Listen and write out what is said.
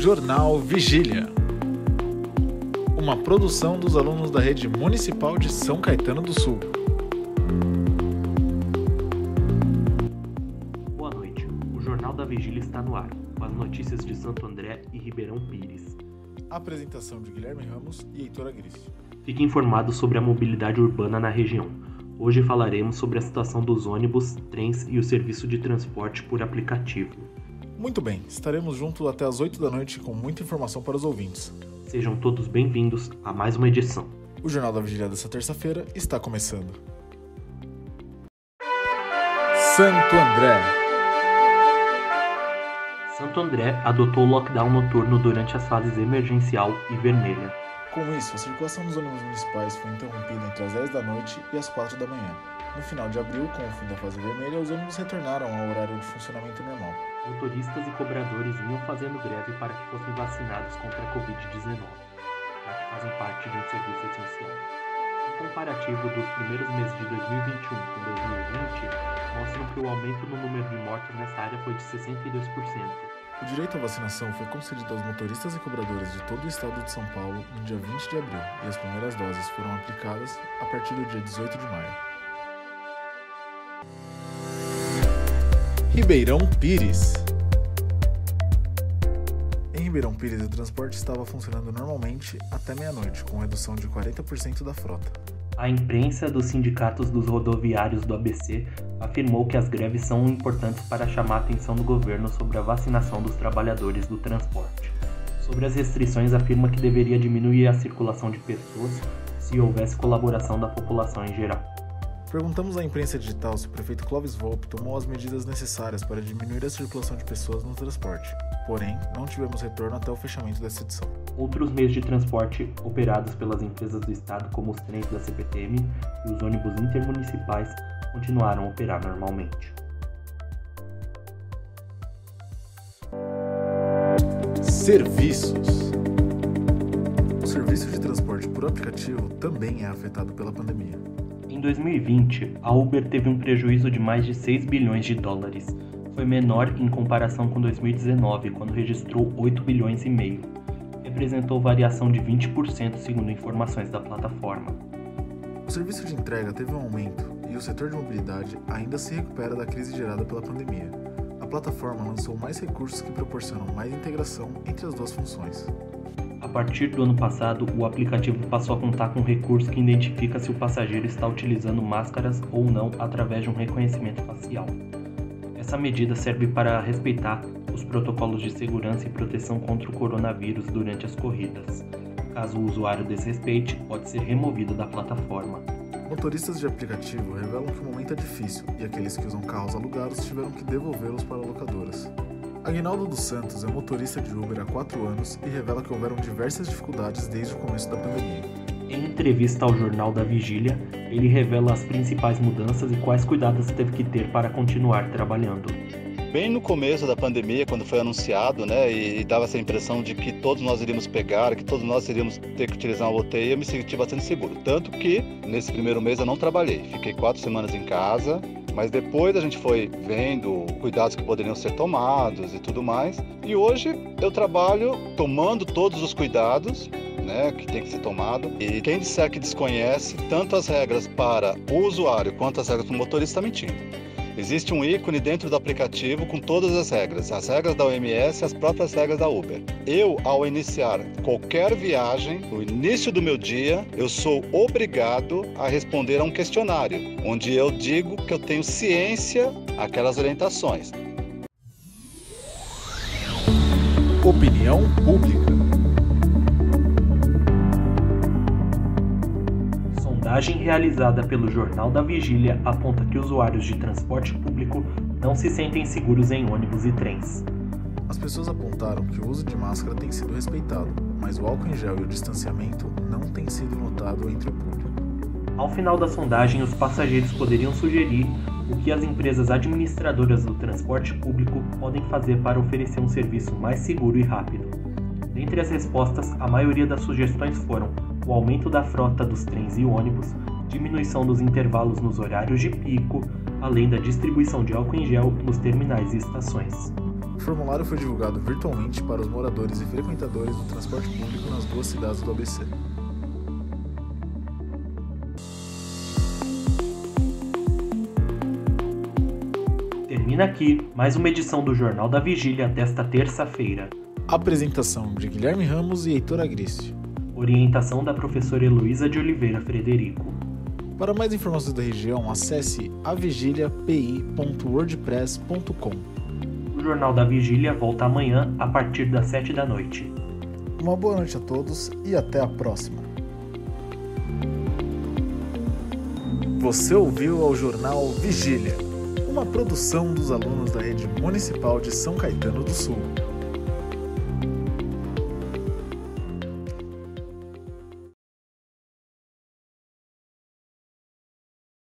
Jornal Vigília, uma produção dos alunos da Rede Municipal de São Caetano do Sul. Boa noite, o Jornal da Vigília está no ar, com as notícias de Santo André e Ribeirão Pires. Apresentação de Guilherme Ramos e Heitor Agrício. Fique informado sobre a mobilidade urbana na região. Hoje falaremos sobre a situação dos ônibus, trens e o serviço de transporte por aplicativo. Muito bem, estaremos juntos até às 8 da noite com muita informação para os ouvintes. Sejam todos bem-vindos a mais uma edição. O Jornal da Vigília dessa terça-feira está começando. Santo André. Santo André adotou o lockdown noturno durante as fases emergencial e vermelha. Com isso, a circulação dos ônibus municipais foi interrompida entre as 10 da noite e as 4 da manhã. No final de abril, com o fim da fase vermelha, os ônibus retornaram ao horário de funcionamento normal. Motoristas e cobradores vinham fazendo greve para que fossem vacinados contra a Covid-19, já que fazem parte de um serviço essencial. Um comparativo dos primeiros meses de 2021 com 2020 mostram que o aumento no número de mortes nessa área foi de 62%. O direito à vacinação foi concedido aos motoristas e cobradores de todo o estado de São Paulo no dia 20 de abril e as primeiras doses foram aplicadas a partir do dia 18 de maio. Ribeirão Pires. Em Ribeirão Pires, o transporte estava funcionando normalmente até meia-noite, com redução de 40% da frota. A imprensa dos sindicatos dos rodoviários do ABC afirmou que as greves são importantes para chamar a atenção do governo sobre a vacinação dos trabalhadores do transporte. Sobre as restrições, afirma que deveria diminuir a circulação de pessoas se houvesse colaboração da população em geral. Perguntamos à imprensa digital se o prefeito Clóvis Volpi tomou as medidas necessárias para diminuir a circulação de pessoas no transporte. Porém, não tivemos retorno até o fechamento dessa edição. Outros meios de transporte operados pelas empresas do estado, como os trens da CPTM e os ônibus intermunicipais, continuaram a operar normalmente. Serviços. O serviço de transporte por aplicativo também é afetado pela pandemia. Em 2020, a Uber teve um prejuízo de mais de 6 bilhões de dólares. Foi menor em comparação com 2019, quando registrou 8 bilhões e meio. Representou variação de 20% segundo informações da plataforma. O serviço de entrega teve um aumento e o setor de mobilidade ainda se recupera da crise gerada pela pandemia. A plataforma lançou mais recursos que proporcionam mais integração entre as duas funções. A partir do ano passado, o aplicativo passou a contar com um recurso que identifica se o passageiro está utilizando máscaras ou não através de um reconhecimento facial. Essa medida serve para respeitar os protocolos de segurança e proteção contra o coronavírus durante as corridas. Caso o usuário desrespeite, pode ser removido da plataforma. Motoristas de aplicativo revelam que o momento é difícil e aqueles que usam carros alugados tiveram que devolvê-los para locadoras. Aguinaldo dos Santos é motorista de Uber há 4 anos e revela que houveram diversas dificuldades desde o começo da pandemia. Em entrevista ao Jornal da Vigília, ele revela as principais mudanças e quais cuidados teve que ter para continuar trabalhando. Bem no começo da pandemia, quando foi anunciado, e dava essa impressão de que todos nós iríamos pegar, que todos nós iríamos ter que utilizar uma UTI, eu me senti bastante seguro. Tanto que, nesse primeiro mês, eu não trabalhei. Fiquei 4 semanas em casa, mas depois a gente foi vendo cuidados que poderiam ser tomados e tudo mais. E hoje eu trabalho tomando todos os cuidados, que tem que ser tomado. E quem disser que desconhece tanto as regras para o usuário quanto as regras para o motorista está mentindo. Existe um ícone dentro do aplicativo com todas as regras da OMS e as próprias regras da Uber. Eu, ao iniciar qualquer viagem, no início do meu dia, eu sou obrigado a responder a um questionário, onde eu digo que eu tenho ciência daquelas orientações. Opinião pública. Sondagem realizada pelo Jornal da Vigília aponta que usuários de transporte público não se sentem seguros em ônibus e trens. As pessoas apontaram que o uso de máscara tem sido respeitado, mas o álcool em gel e o distanciamento não tem sido notado entre o público. Ao final da sondagem, os passageiros poderiam sugerir o que as empresas administradoras do transporte público podem fazer para oferecer um serviço mais seguro e rápido. Dentre as respostas, a maioria das sugestões foram o aumento da frota dos trens e ônibus, diminuição dos intervalos nos horários de pico, além da distribuição de álcool em gel nos terminais e estações. O formulário foi divulgado virtualmente para os moradores e frequentadores do transporte público nas 2 cidades do ABC. Termina aqui mais uma edição do Jornal da Vigília desta terça-feira. Apresentação de Guilherme Ramos e Heitor Agrício. Orientação da professora Heloísa de Oliveira Frederico. Para mais informações da região, acesse avigiliapi.wordpress.com. O Jornal da Vigília volta amanhã a partir das 7 da noite. Uma boa noite a todos e até a próxima. Você ouviu ao Jornal Vigília, uma produção dos alunos da Rede Municipal de São Caetano do Sul.